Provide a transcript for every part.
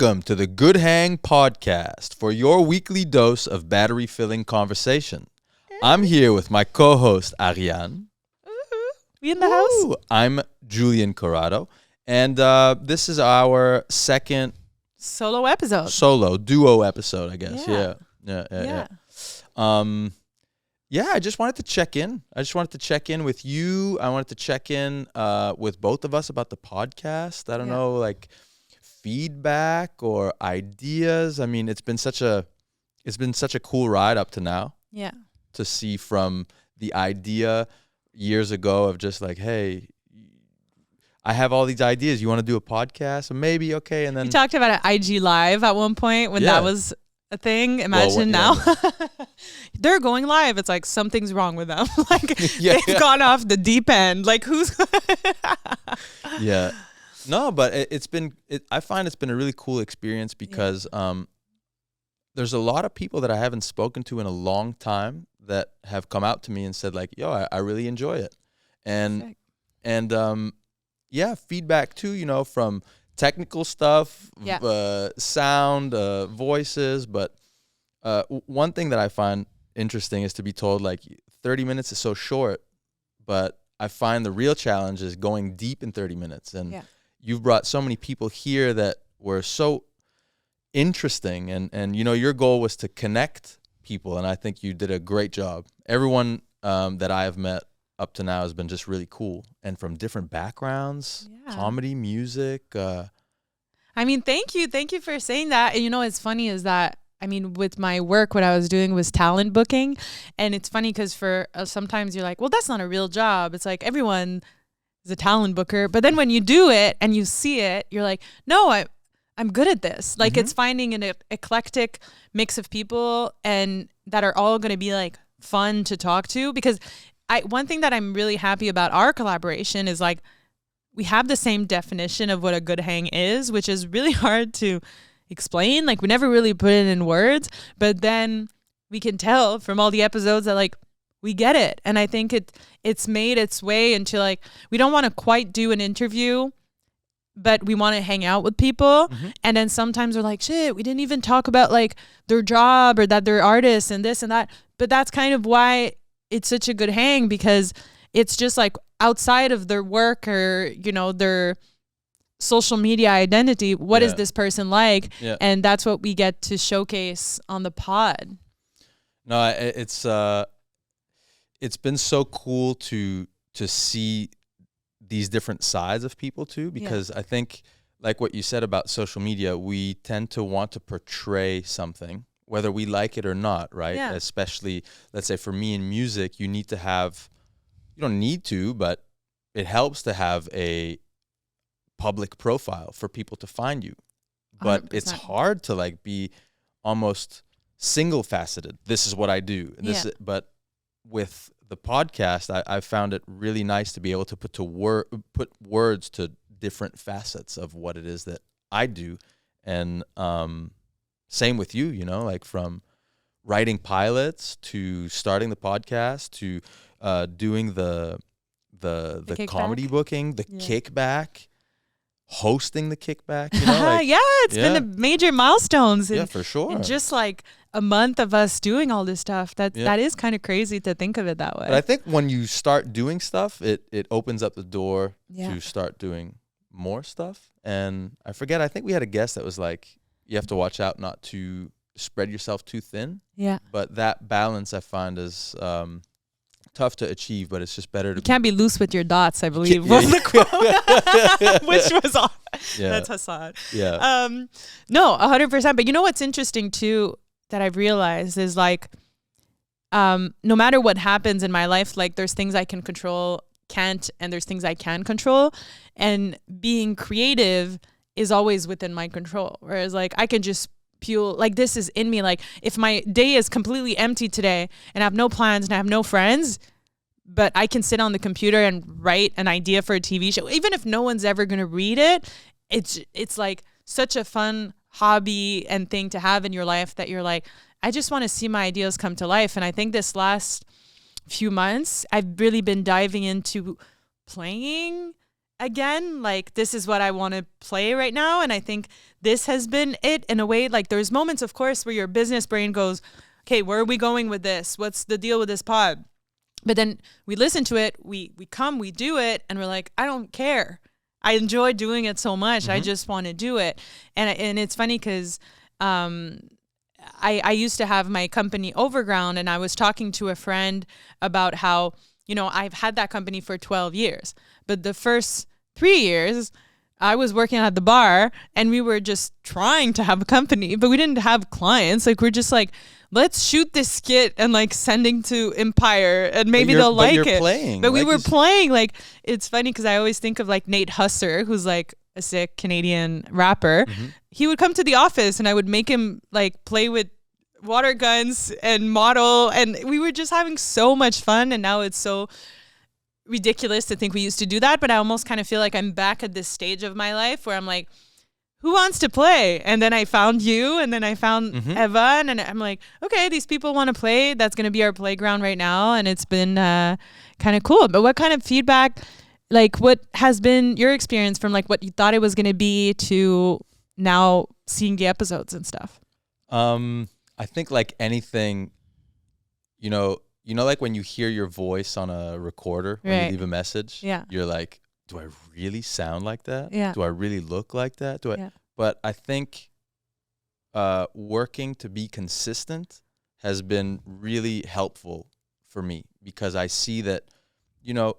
Welcome to the Good Hang Podcast for your weekly dose of battery-filling conversation. I'm here with my co-host, Ariane. We in the house? I'm Julian Corrado. And this is our second Solo episode. duo episode, I guess. Yeah. Yeah, I just wanted to check in. With you. I wanted to check in with both of us about the podcast. I don't know, like feedback or ideas. I mean, it's been such a cool ride up to now. Yeah. To see from the idea years ago of just like, hey, I have all these ideas. You want to do a podcast? Maybe, okay. And then we talked about an IG Live at one point when that was a thing. Imagine now. They're going live. It's like something's wrong with them. Like they've gone off the deep end. Like who's Yeah. No, but I find it's been a really cool experience because there's a lot of people that I haven't spoken to in a long time that have come out to me and said like, yo, I really enjoy it. And feedback too, from technical stuff, sound, voices. But one thing that I find interesting is to be told like 30 minutes is so short, but I find the real challenge is going deep in 30 minutes. And you've brought so many people here that were so interesting. And your goal was to connect people. And I think you did a great job. Everyone that I have met up to now has been just really cool and from different backgrounds, comedy, music. I mean, thank you for saying that. And what's funny is that with my work, what I was doing was talent booking. And it's funny because for sometimes you're like, well, that's not a real job. It's like everyone is a talent booker. But then when you do it and you see it, you're like, no, I'm good at this. Like it's finding an eclectic mix of people and that are all going to be like fun to talk to. Because one thing that I'm really happy about our collaboration is like we have the same definition of what a good hang is, which is really hard to explain. Like we never really put it in words, but then we can tell from all the episodes that like we get it. And I think it's made its way into like, we don't want to quite do an interview, but we want to hang out with people. And then sometimes we're like, shit, we didn't even talk about like their job or that they're artists and this and that. But that's kind of why it's such a good hang, because it's just like outside of their work or, their social media identity, what is this person like? Yeah. And that's what we get to showcase on the pod. No, it's been so cool to see these different sides of people too, because I think like what you said about social media, we tend to want to portray something, whether we like it or not, right? Yeah. Especially, let's say for me in music, you don't need to, but it helps to have a public profile for people to find you. But 100%. It's hard to like be almost single faceted. This is what I do. But with the podcast, I found it really nice to be able to put words to different facets of what it is that I do. And same with you, like from writing pilots to starting the podcast to doing the comedy booking, the kickback, hosting the kickback. It's been a major milestones. For sure. And just like a month of us doing all this stuff, that is kind of crazy to think of it that way. But I think when you start doing stuff, it opens up the door to start doing more stuff. And I think we had a guest that was like, you have to watch out not to spread yourself too thin. Yeah. But that balance I find is tough to achieve, but it's just better to... You can't be loose with your dots, I believe, was the quote. Which was all... That's Hassan. Yeah. No, 100%. But what's interesting too that I've realized is like, no matter what happens in my life, like there's things I can control, can't, and there's things I can control. And being creative is always within my control. Whereas like I can just fuel, like this is in me. Like if my day is completely empty today and I have no plans and I have no friends, but I can sit on the computer and write an idea for a TV show, even if no one's ever going to read it, it's like such a fun hobby and thing to have in your life that you're like, I just want to see my ideas come to life. And I think this last few months, I've really been diving into playing again, like, this is what I want to play right now. And I think this has been it in a way. Like, there's moments, of course, where your business brain goes, okay, where are we going with this? What's the deal with this pod? But then we listen to it, we do it, and we're like, I don't care. I enjoy doing it so much. I just want to do it. And it's funny because I used to have my company Overground, and I was talking to a friend about how, you know, I've had that company for 12 years. But the first 3 years, I was working at the bar, and we were just trying to have a company, but we didn't have clients. Like, we're just like, let's shoot this skit and like sending to Empire, and maybe they'll like it. Playing. But we were playing. Like, it's funny because I always think of like Nate Husser, who's like a sick Canadian rapper. He would come to the office, and I would make him like play with water guns and model, and we were just having so much fun. And now it's so ridiculous to think we used to do that, but I almost kind of feel like I'm back at this stage of my life where I'm like, who wants to play? And then I found you, and then I found Evan, and I'm like, okay, these people want to play. That's going to be our playground right now. And it's been kind of cool. But what kind of feedback, like, what has been your experience from like what you thought it was going to be to now seeing the episodes and stuff? I think like anything, you know, like when you hear your voice on a recorder, when you leave a message, you're like, do I really sound like that? Yeah. Do I really look like that? But I think working to be consistent has been really helpful for me, because I see that, you know,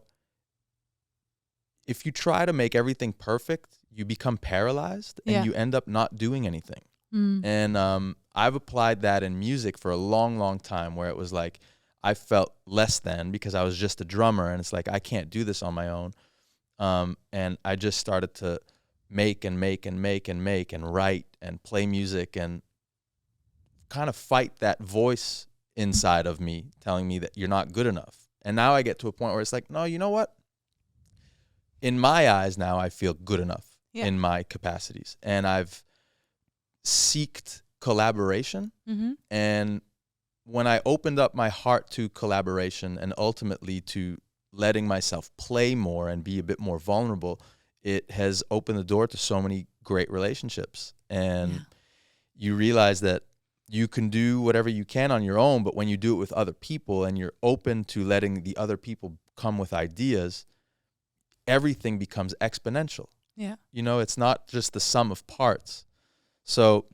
if you try to make everything perfect, you become paralyzed and you end up not doing anything. And I've applied that in music for a long, long time, where it was like, I felt less than because I was just a drummer, and it's like, I can't do this on my own. And I just started to make and write and play music and kind of fight that voice inside of me telling me that you're not good enough. And now I get to a point where it's like, no, you know what? In my eyes now, I feel good enough in my capacities. And I've seeked collaboration. And when I opened up my heart to collaboration and ultimately to letting myself play more and be a bit more vulnerable, it has opened the door to so many great relationships. And you realize that you can do whatever you can on your own, but when you do it with other people and you're open to letting the other people come with ideas, everything becomes exponential. Yeah. You know, it's not just the sum of parts. So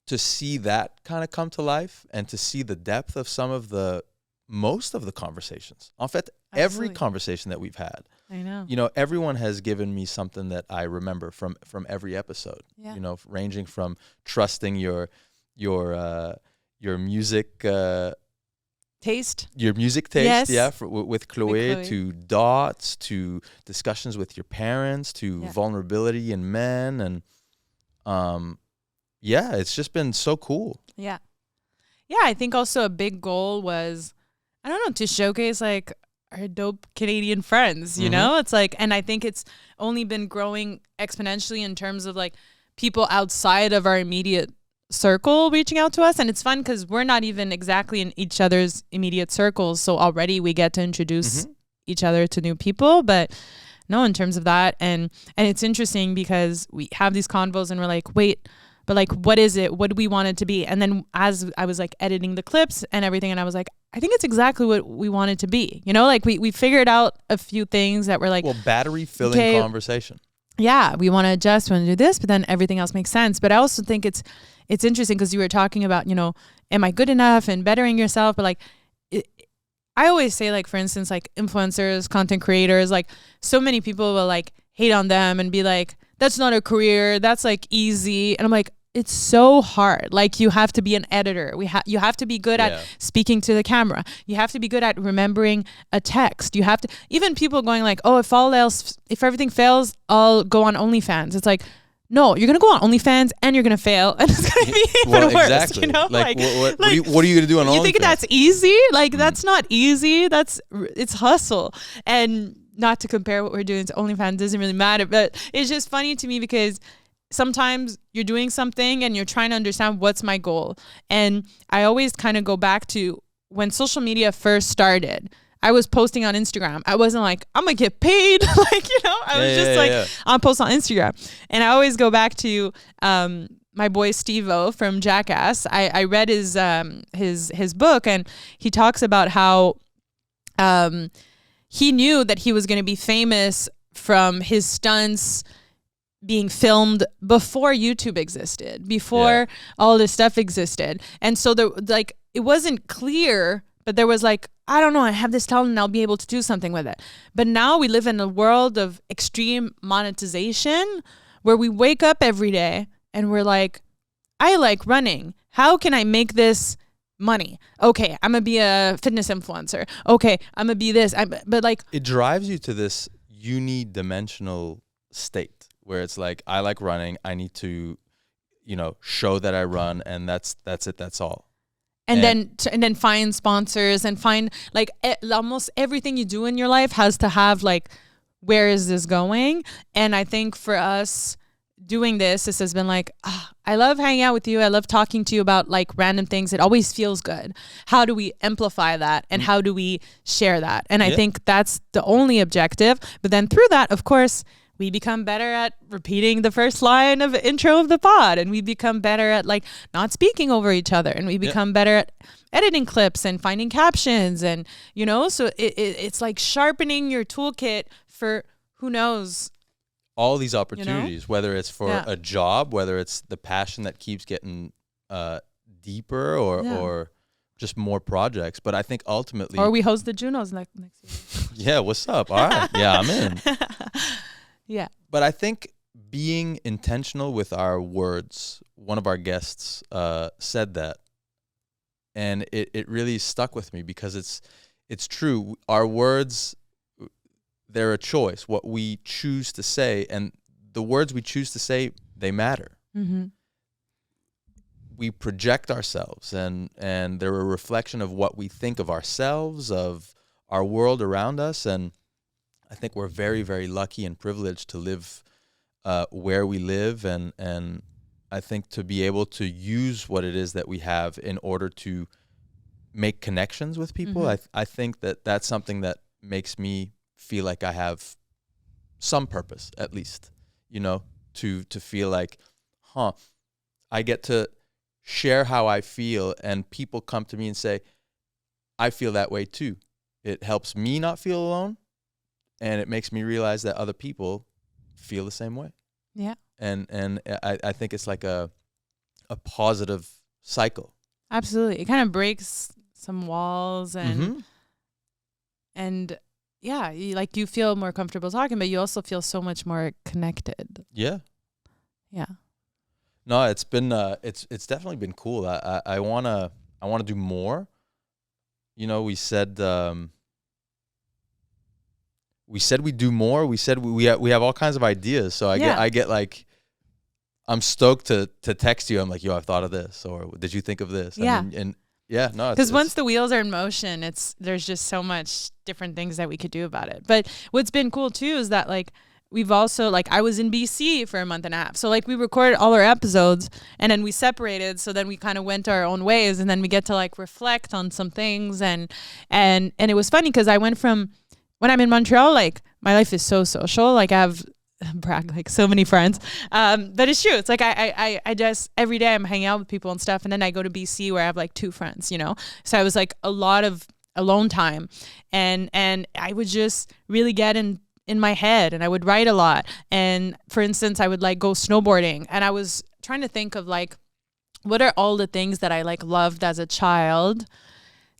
to see that kind of come to life and to see the depth of most of the conversations, en fait, every conversation that we've had, I know, you know, everyone has given me something that I remember from every episode, you know, ranging from trusting your music, taste, with Chloe, to dots, to discussions with your parents, to vulnerability in men. And, it's just been so cool. Yeah. I think also a big goal was, I don't know, to showcase like our dope Canadian friends, you know? It's like, and I think it's only been growing exponentially in terms of like people outside of our immediate circle reaching out to us. And it's fun because we're not even exactly in each other's immediate circles. So already we get to introduce each other to new people. But no, in terms of that. And it's interesting because we have these convos and we're like, wait, but like, what is it? What do we want it to be? And then as I was like editing the clips and everything, and I was like, I think it's exactly what we want it to be. You know, like we figured out a few things that were like, well, battery filling conversation. Yeah, we want to adjust, we want to do this, but then everything else makes sense. But I also think it's interesting because you were talking about, you know, am I good enough and bettering yourself? But like, I always say, like, for instance, like influencers, content creators, like so many people will like hate on them and be like, that's not a career, that's like easy. And I'm like, it's so hard. Like, you have to be an editor. You have to be good at speaking to the camera. You have to be good at remembering a text. You have to, even people going like, oh, if everything fails, I'll go on OnlyFans. It's like, no, you're going to go on OnlyFans and you're going to fail. And it's going to be even worse. Exactly. You know? Like what are you going to do on OnlyFans? You think that's easy? Like, that's not easy. It's hustle. And not to compare what we're doing to OnlyFans, doesn't really matter. But it's just funny to me because sometimes you're doing something and you're trying to understand what's my goal. And I always kind of go back to when social media first started. I was posting on Instagram. I wasn't like, I'm gonna get paid. Like, you know, I was just like, I'll post on Instagram. And I always go back to my boy Steve-O from Jackass. I read his book, and he talks about how he knew that he was going to be famous from his stunts being filmed before YouTube existed, before all this stuff existed. And so it wasn't clear, but there was like, I don't know, I have this talent and I'll be able to do something with it. But now we live in a world of extreme monetization where we wake up every day and we're like, I like running. How can I make this money? Okay, I'm gonna be a fitness influencer. Okay, I'm gonna be this. But like, it drives you to this unidimensional state where it's like, I like running. I need to, show that I run, and that's it. That's all. And then find sponsors and find like almost everything you do in your life has to have like, where is this going? And I think for us doing this has been like, I love hanging out with you. I love talking to you about like random things. It always feels good. How do we amplify that? And how do we share that? And I think that's the only objective. But then through that, of course, we become better at repeating the first line of the intro of the pod, and we become better at like not speaking over each other, and we become better at editing clips and finding captions, and so it's like sharpening your toolkit for who knows all these opportunities, whether it's for a job, whether it's the passion that keeps getting deeper or just more projects. But I think ultimately, or we host the Junos next year. Yeah, what's up? All right, yeah, I'm in. Yeah. But I think being intentional with our words, one of our guests said that, and it really stuck with me because it's true. Our words, they're a choice, what we choose to say, and the words we choose to say, they matter. Mm-hmm. We project ourselves, and they're a reflection of what we think of ourselves, of our world around us, and I think we're very, very lucky and privileged to live where we live, and I think to be able to use what it is that we have in order to make connections with people. Mm-hmm. I think that's something that makes me feel like I have some purpose, at least, to feel like, I get to share how I feel, and people come to me and say, I feel that way too. It helps me not feel alone. And it makes me realize that other people feel the same way. Yeah. And I think it's like a positive cycle. Absolutely. It kind of breaks some walls and yeah, you feel more comfortable talking, but you also feel so much more connected. Yeah. Yeah. No, it's been it's definitely been cool. I wanna do more. We said we'd do more. We said we have all kinds of ideas. So I get like, I'm stoked to text you. I'm like, yo, I've thought of this, or did you think of this? Yeah. Because once the wheels are in motion, there's just so much different things that we could do about it. But what's been cool too is that like we've also like I was in BC for a month and a half. So like we recorded all our episodes and then we separated. So then we kind of went our own ways, and then we get to like reflect on some things and it was funny because I went from when I'm in Montreal, like my life is so social. Like I have like so many friends. But it's true. It's like I just every day I'm hanging out with people and stuff. And then I go to BC where I have like 2 friends, So I was like a lot of alone time. And I would just really get in my head, and I would write a lot. And for instance, I would like go snowboarding, and I was trying to think of like, what are all the things that I like loved as a child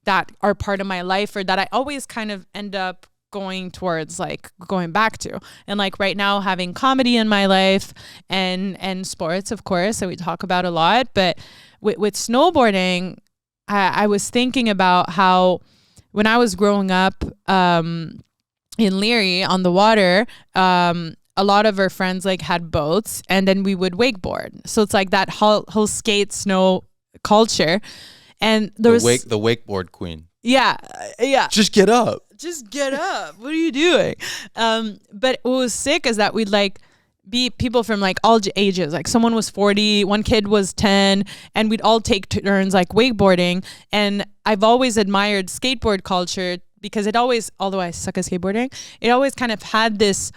that are part of my life, or that I always kind of end up going towards like going back to. And like right now having comedy in my life and sports, of course, that we talk about a lot. But with snowboarding, I was thinking about how when I was growing up in Leary on the water, a lot of our friends like had boats, and then we would wakeboard. So it's like that whole skate snow culture. And there was the wakeboard queen. Yeah. Just get up. What are you doing? But what was sick is that we'd like be people from like all ages. Like someone was 40, one kid was 10, and we'd all take turns like wakeboarding. And I've always admired skateboard culture because it always, although I suck at skateboarding, it always kind of had this,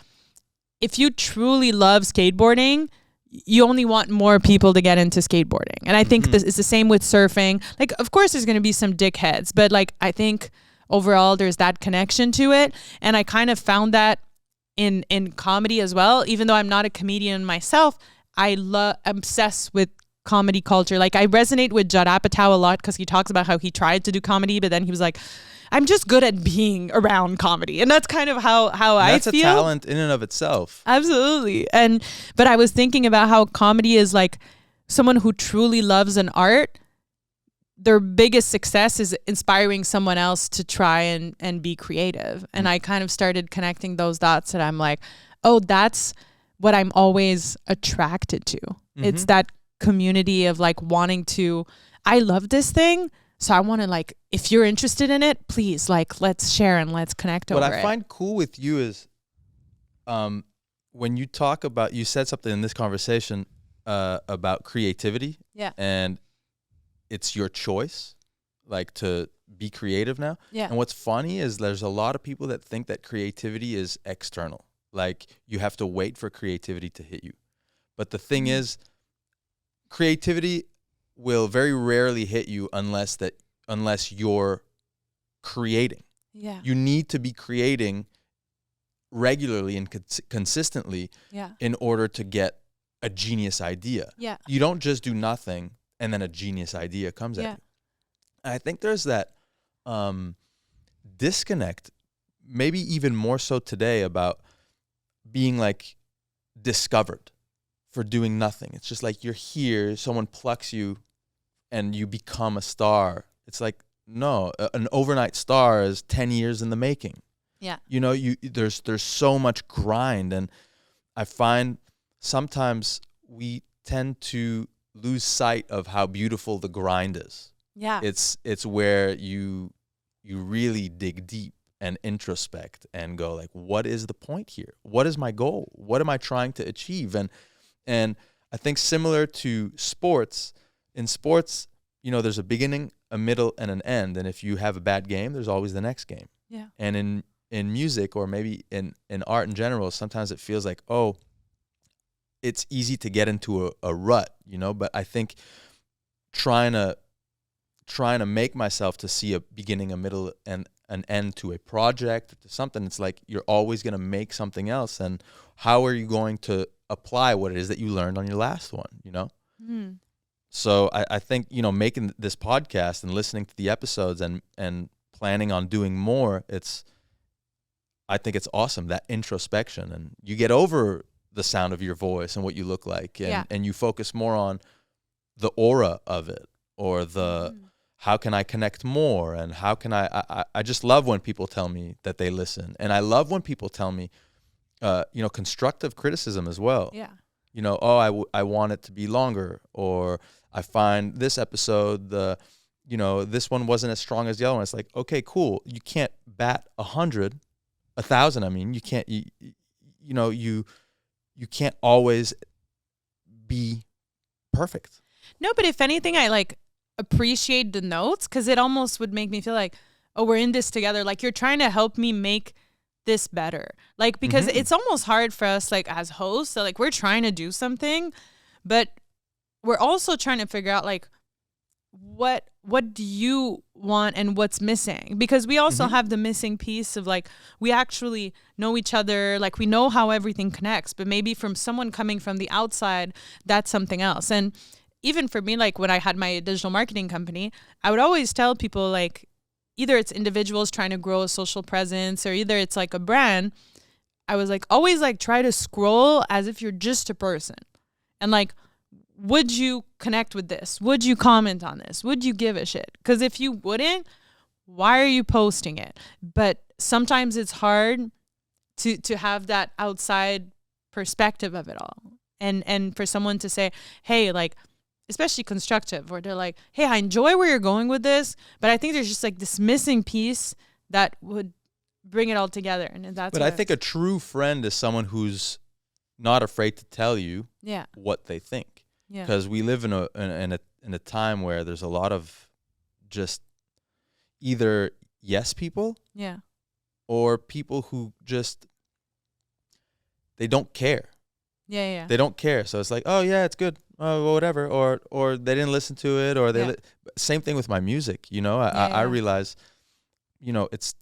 if you truly love skateboarding, you only want more people to get into skateboarding. And I think this is the same with surfing. Like, of course there's going to be some dickheads, but like, I think overall there's that connection to it. And I kind of found that in comedy as well. Even though I'm not a comedian myself, I'm obsessed with comedy culture. Like, I resonate with Judd Apatow a lot because he talks about how he tried to do comedy, but then he was like, I'm just good at being around comedy. And that's kind of how I feel. That's a talent in and of itself. Absolutely. But I was thinking about how comedy is like someone who truly loves an art. Their biggest success is inspiring someone else to try and be creative. And I kind of started connecting those dots, and I'm like, oh, that's what I'm always attracted to. It's that community of like wanting to, I love this thing. So I want to, like, if you're interested in it, please, like, let's share and let's connect over it. What I find cool with you is when you talk about, you said something in this conversation about creativity. Yeah. And it's your choice, like, to be creative now. Yeah. And what's funny is there's a lot of people that think that creativity is external. Like, you have to wait for creativity to hit you. But the thing is, creativity will very rarely hit you unless you're creating. Yeah. You need to be creating regularly and consistently in order to get a genius idea. Yeah. You don't just do nothing and then a genius idea comes at you. And I think there's that disconnect, maybe even more so today, about being like discovered for doing nothing. It's just like you're here, someone plucks you, and you become a star. It's like, no, an overnight star is 10 years in the making. Yeah. You know, there's so much grind, and I find sometimes we tend to lose sight of how beautiful the grind is. Yeah. It's where you really dig deep and introspect and go like, what is the point here? What is my goal? What am I trying to achieve? And I think similar to sports, in sports, you know, there's a beginning, a middle, and an end. And if you have a bad game, there's always the next game. Yeah. And in music, or maybe in art in general, sometimes it feels like, oh, it's easy to get into a rut, you know. But I think trying to make myself to see a beginning, a middle, and an end to a project, to something, it's like you're always going to make something else. And how are you going to apply what it is that you learned on your last one, you know? So I think, you know, making this podcast and listening to the episodes and planning on doing more, I think it's awesome, that introspection, and you get over the sound of your voice and what you look like, and you focus more on the aura of it, or the how can I connect more, and how can I just love when people tell me that they listen, and I love when people tell me, you know, constructive criticism as well. Yeah. You know, oh, I want it to be longer, or I find this episode, you know, this one wasn't as strong as the other one. It's like, okay, cool. You can't bat 1,000. I mean, you can't, you know, you can't always be perfect. No, but if anything, I like appreciate the notes, because it almost would make me feel like, oh, we're in this together. Like, you're trying to help me make this better. Like, because it's almost hard for us, like, as hosts. So like, we're trying to do something, but we're also trying to figure out like what do you want and what's missing, because we also have the missing piece of like, we actually know each other, like we know how everything connects, but maybe from someone coming from the outside, that's something else. And even for me, like when I had my digital marketing company, I would always tell people, like, either it's individuals trying to grow a social presence, or either it's like a brand. I was like, always like try to scroll as if you're just a person, and like, would you connect with this? Would you comment on this? Would you give a shit? Because if you wouldn't, why are you posting it? But sometimes it's hard to have that outside perspective of it all. And for someone to say, hey, like, especially constructive, where they're like, hey, I enjoy where you're going with this, but I think there's just like this missing piece that would bring it all together. And that's But I think a true friend is someone who's not afraid to tell you what they think. Yeah. Because we live in a time where there's a lot of just either yes people or people who just, they don't care. Yeah. They don't care. So it's like, oh yeah, it's good. Oh, well, whatever. Or they didn't listen to it, or they same thing with my music, you know. I realize, you know, it's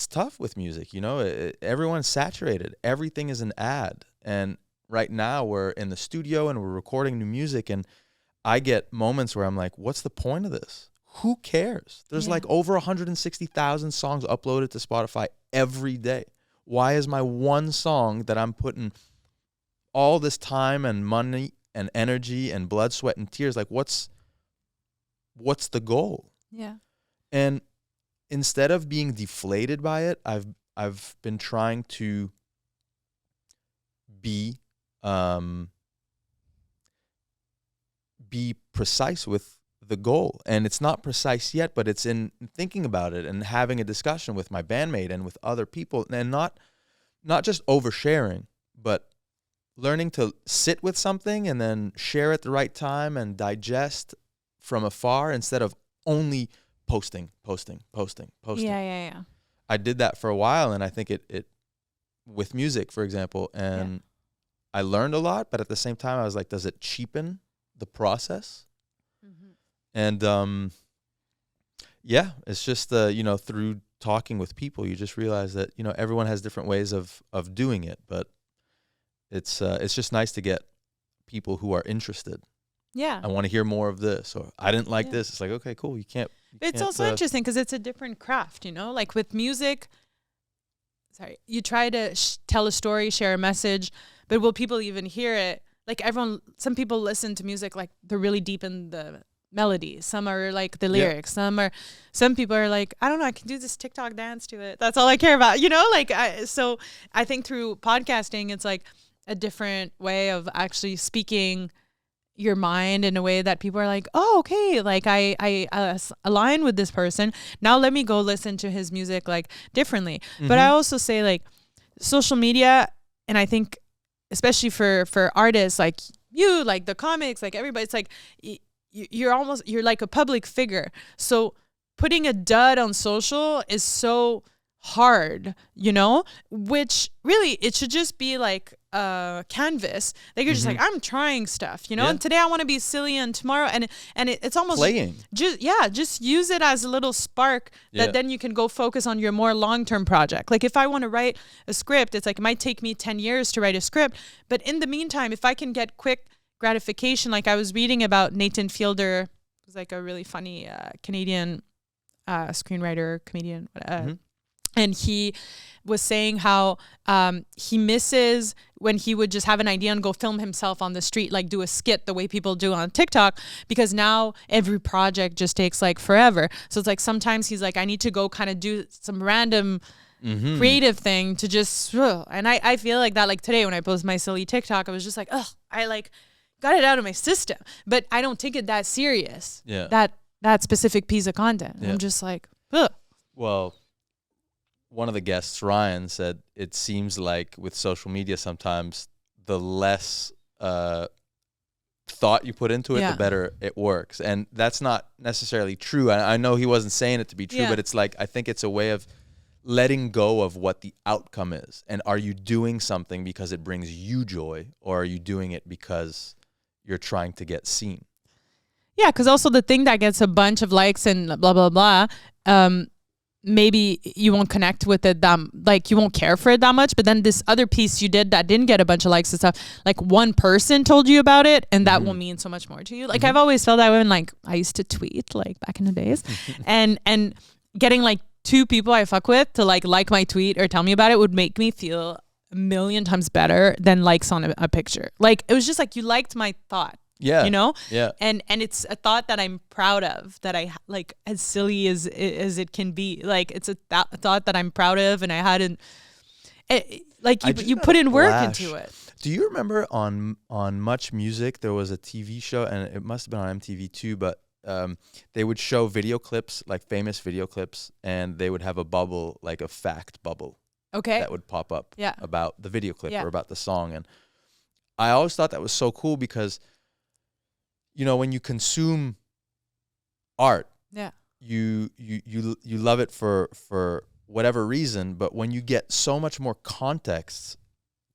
tough with music, you know. Everyone's saturated. Everything is an ad. And right now we're in the studio and we're recording new music, and I get moments where I'm like, what's the point of this? Who cares? There's like over 160,000 songs uploaded to Spotify every day. Why is my one song that I'm putting all this time and money and energy and blood, sweat, and tears, like what's the goal? Yeah. And instead of being deflated by it, I've been trying to be precise with the goal. And it's not precise yet, but it's in thinking about it and having a discussion with my bandmate and with other people, and not just oversharing, but learning to sit with something and then share at the right time and digest from afar instead of only posting. Yeah. I did that for a while, and I think it with music, for example, and I learned a lot, but at the same time I was like, does it cheapen the process? Mm-hmm. And yeah, it's just you know, through talking with people, you just realize that, you know, everyone has different ways of doing it, but it's just nice to get people who are interested. Yeah. I want to hear more of this, or I didn't like this. It's like, okay, cool. It's also interesting because it's a different craft, you know, like with music. Sorry, you try to tell a story, share a message, but will people even hear it? Like some people listen to music like they're really deep in the melody. Some are like the lyrics. Some people are like, I don't know, I can do this TikTok dance to it. That's all I care about, you know? Like, so I think through podcasting, it's like a different way of actually speaking your mind in a way that people are like, oh, okay, like I align with this person. Now let me go listen to his music like differently. Mm-hmm. But I also say like social media, and I think especially for artists like you, like the comics, like everybody, it's like you're like a public figure. So putting a dud on social is so hard, you know, which really it should just be like a canvas that you're just like, I'm trying stuff, you know, and today I want to be silly, and tomorrow and it's almost playing, just use it as a little spark that then you can go focus on your more long-term project. Like if I want to write a script, it's like it might take me 10 years to write a script, but in the meantime, if I can get quick gratification, like I was reading about Nathan Fielder, who's like a really funny Canadian screenwriter, comedian, and he was saying how he misses when he would just have an idea and go film himself on the street, like do a skit the way people do on TikTok, because now every project just takes like forever. So it's like sometimes he's like, I need to go kind of do some random creative thing to just, and I feel like that, like today when I posted my silly TikTok, I was just like, I like got it out of my system, but I don't take it that serious. Yeah. That specific piece of content. Yeah. I'm just like, Well, one of the guests, Ryan, said it seems like with social media sometimes the less thought you put into it, the better it works. And that's not necessarily true. I know he wasn't saying it to be true, but it's like, I think it's a way of letting go of what the outcome is. And are you doing something because it brings you joy, or are you doing it because you're trying to get seen? Yeah, because also the thing that gets a bunch of likes and blah, blah, blah, maybe you won't connect with it like you won't care for it that much, but then this other piece you did that didn't get a bunch of likes and stuff, like one person told you about it, and that will mean so much more to you. Like I've always felt that way when like I used to tweet like back in the days, and getting like 2 people I fuck with to like my tweet or tell me about it would make me feel a million times better than likes on a picture. Like it was just like, you liked my thought. Yeah. You know? Yeah. And it's a thought that I'm proud of, that I like, as silly as it can be. Like it's a thought that I'm proud of, and I hadn't you put in work into it. Do you remember on Much Music there was a TV show, and it must have been on MTV too, but they would show video clips, like famous video clips, and they would have a bubble, like a fact bubble. Okay. That would pop up about the video clip or about the song. And I always thought that was so cool because, you know, when you consume art, you love it for whatever reason, but when you get so much more context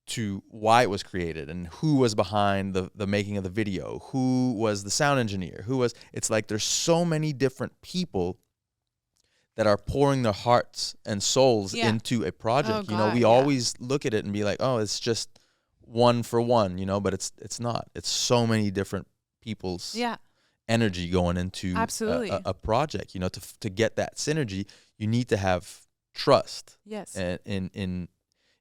to why it was created and who was behind the making of the video, who was the sound engineer, it's like there's so many different people that are pouring their hearts and souls into a project. Oh, you know, God, we always look at it and be like, oh, it's just one for one, you know, but it's not. It's so many different people's energy going into a project. You know, to get that synergy, you need to have trust. Yes.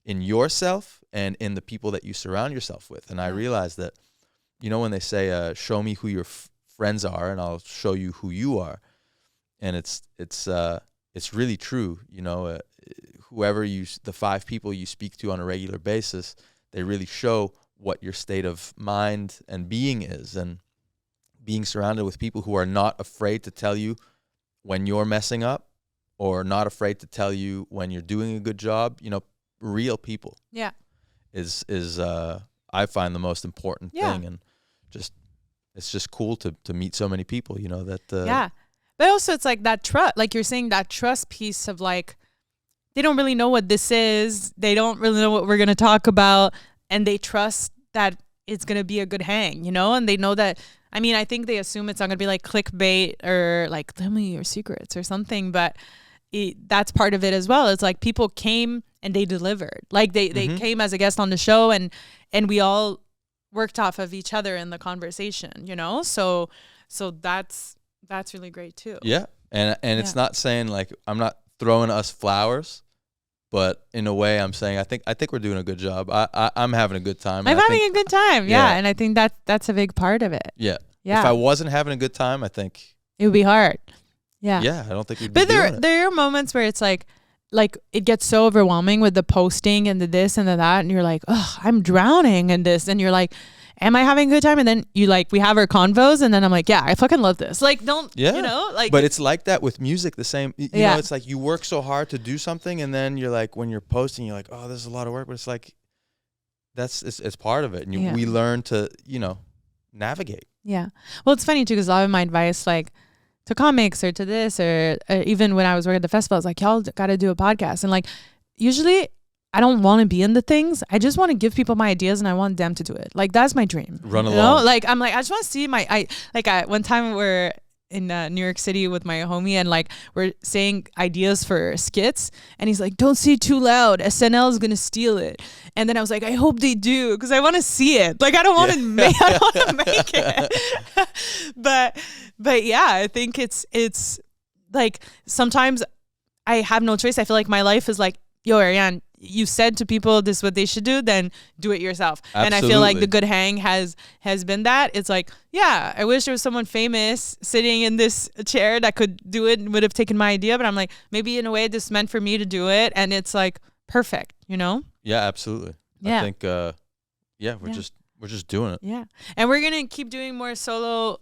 In yourself and in the people that you surround yourself with. And I realized that, you know, when they say, show me who your friends are and I'll show you who you are. And it's really true. You know, whoever the 5 people you speak to on a regular basis, they really show what your state of mind and being is. And being surrounded with people who are not afraid to tell you when you're messing up or not afraid to tell you when you're doing a good job, you know, real people is I find the most important thing. And it's just cool to meet so many people, you know, that but also it's like that trust, like you're saying, that trust piece of like, they don't really know what this is, they don't really know what we're going to talk about, and they trust that it's going to be a good hang, you know, and they know that, I mean, I think they assume it's not going to be like clickbait or like, tell me your secrets or something, but that's part of it as well. It's like people came and they delivered. Like they came as a guest on the show, and we all worked off of each other in the conversation, you know? So that's really great too. Yeah. And it's not saying like, I'm not throwing us flowers, but in a way I'm saying, I think we're doing a good job. I'm having a good time. I'm having a good time. Yeah. And I think that's a big part of it. Yeah. If I wasn't having a good time, I think it would be hard. Yeah. Yeah. I don't think we'd be doing it. But there are moments where it's like it gets so overwhelming with the posting and the this and the that, and you're like, oh, I'm drowning in this, and you're like, am I having a good time? And then we have our convos, and then I'm like, yeah, I fucking love this. Like, you know, like. But it's like that with music, the same. You know, it's like you work so hard to do something, and then you're like, when you're posting, you're like, oh, this is a lot of work, but it's like, it's part of it, and we learn to, you know, navigate. Yeah. Well, it's funny too, because a lot of my advice, like, to comics or to this, or even when I was working at the festival, I was like, y'all got to do a podcast. And like, usually I don't want to be in the things. I just want to give people my ideas, and I want them to do it. Like, that's my dream. Run along. Know? Like, I'm like, I just want to see one time we're in New York City with my homie, and like we're saying ideas for skits, and he's like, don't say it too loud, SNL is gonna steal it. And then I was like, I hope they do, because I want to see it. Like, I don't want to make it. but yeah, I think it's like sometimes I have no choice. I feel like my life is like, yo, Ariane, you said to people this is what they should do, then do it yourself. Absolutely. And I feel like the good hang has been that. It's like, yeah, I wish there was someone famous sitting in this chair that could do it and would have taken my idea, but I'm like, maybe in a way this meant for me to do it, and it's like perfect, you know? Yeah, absolutely. Yeah. I think we're just doing it. Yeah. And we're gonna keep doing more solo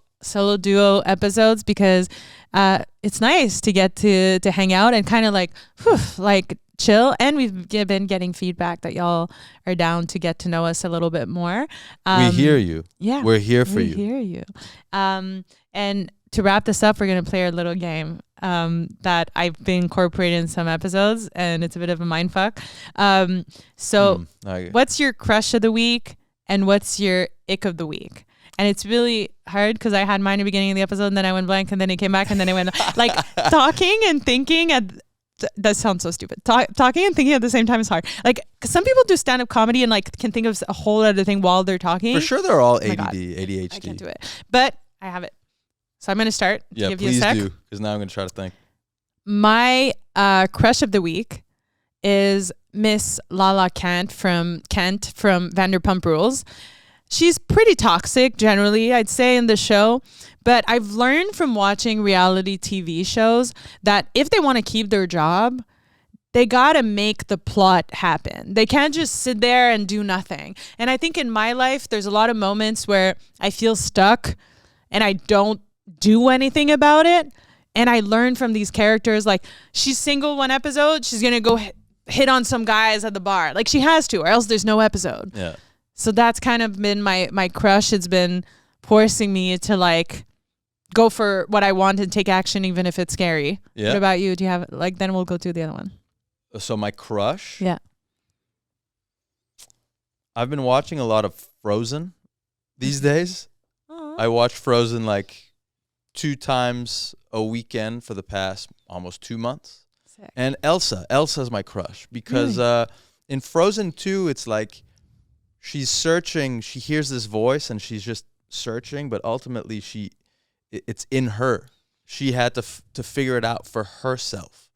duo episodes, because it's nice to get to hang out and kind of like chill, and we've been getting feedback that y'all are down to get to know us a little bit more. We hear you. Yeah, we're here for you. We hear you. And to wrap this up, we're gonna play our little game that I've been incorporating in some episodes, and it's a bit of a mind fuck. What's your crush of the week, and what's your ick of the week? And it's really hard because I had mine at the beginning of the episode, and then I went blank, and then it came back, and then I went like talking and thinking that sounds so stupid. Talking and thinking at the same time is hard. Like, 'cause some people do stand-up comedy and like can think of a whole other thing while they're talking. For sure, they're all ADHD. I can't do it, but I have it. So I'm gonna start. Yeah, give please you a sec. do, because now I'm gonna try to think. My crush of the week is Miss Lala Kent from Vanderpump Rules. She's pretty toxic generally, I'd say, in the show. But I've learned from watching reality TV shows that if they want to keep their job, they got to make the plot happen. They can't just sit there and do nothing. And I think in my life, there's a lot of moments where I feel stuck and I don't do anything about it. And I learn from these characters, like, she's single one episode, she's going to go hit on some guys at the bar. Like, she has to, or else there's no episode. Yeah. So that's kind of been my crush. It's been forcing me to like go for what I want and take action, even if it's scary. Yeah. What about you? Do you have then we'll go to the other one. So my crush. Yeah. I've been watching a lot of Frozen these days. Aw. I watch Frozen like 2 times a weekend for the past almost 2 months. Sick. And Elsa's my crush because in Frozen 2, it's like she's searching. She hears this voice and she's just searching, but ultimately it's in her. She had to figure it out for herself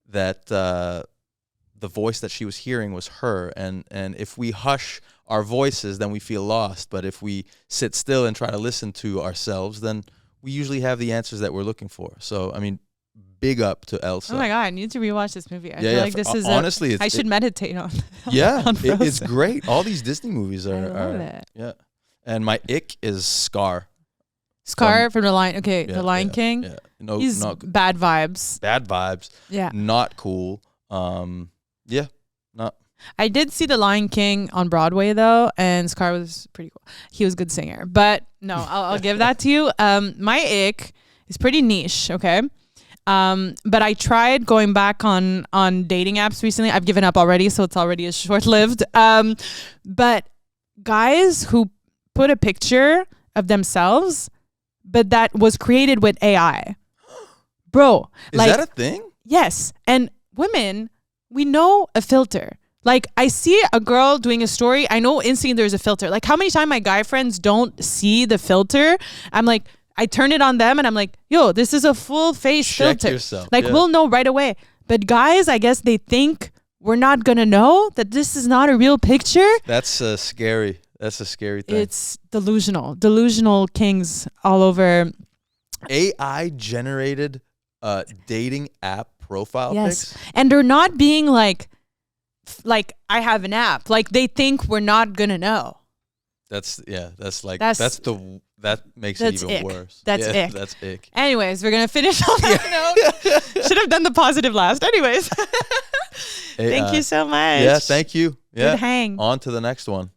that the voice that she was hearing was her. And if we hush our voices, then we feel lost. But if we sit still and try to listen to ourselves, then we usually have the answers that we're looking for. So, I mean, big up to Elsa. Oh my God, I need to rewatch this movie. I Yeah, feel yeah, like this is honestly, I should meditate on. Yeah, on it's Frozen. great. All these Disney movies I are, love it. yeah. And my ick is Scar. Scar from the Lion. Okay, Yeah, the Lion yeah, King. Yeah, no, He's not bad vibes. bad vibes. Yeah, Not cool. Yeah, not. I did see the Lion King on Broadway though, and Scar was pretty cool. He was a good singer, but no, I'll give that to you. My ick is pretty niche. Okay. But I tried going back on dating apps recently. I've given up already, so it's already short lived. But guys who put a picture of themselves, but that was created with AI, bro. Is like, that a thing? yes, and women, we know a filter. Like I see a girl doing a story, I know instantly there's a filter. Like how many times my guy friends don't see the filter? I'm like, I turn it on them and I'm like, yo, this is a full face Check filter. yourself. Like Yeah. we'll know right away. But guys, I guess they think we're not gonna know that this is not a real picture. That's scary. That's a scary thing. It's delusional kings all over. AI generated dating app profile Yes. pics. And they're not being like I have an app. Like they think we're not gonna know. That makes it That's even ick. worse. That's yeah, ick. That's ick. Anyways, we're gonna finish on that note. Should have done the positive last. Anyways. Hey, Thank you so much. Yeah, thank you. Yeah. Good hang. On to the next one.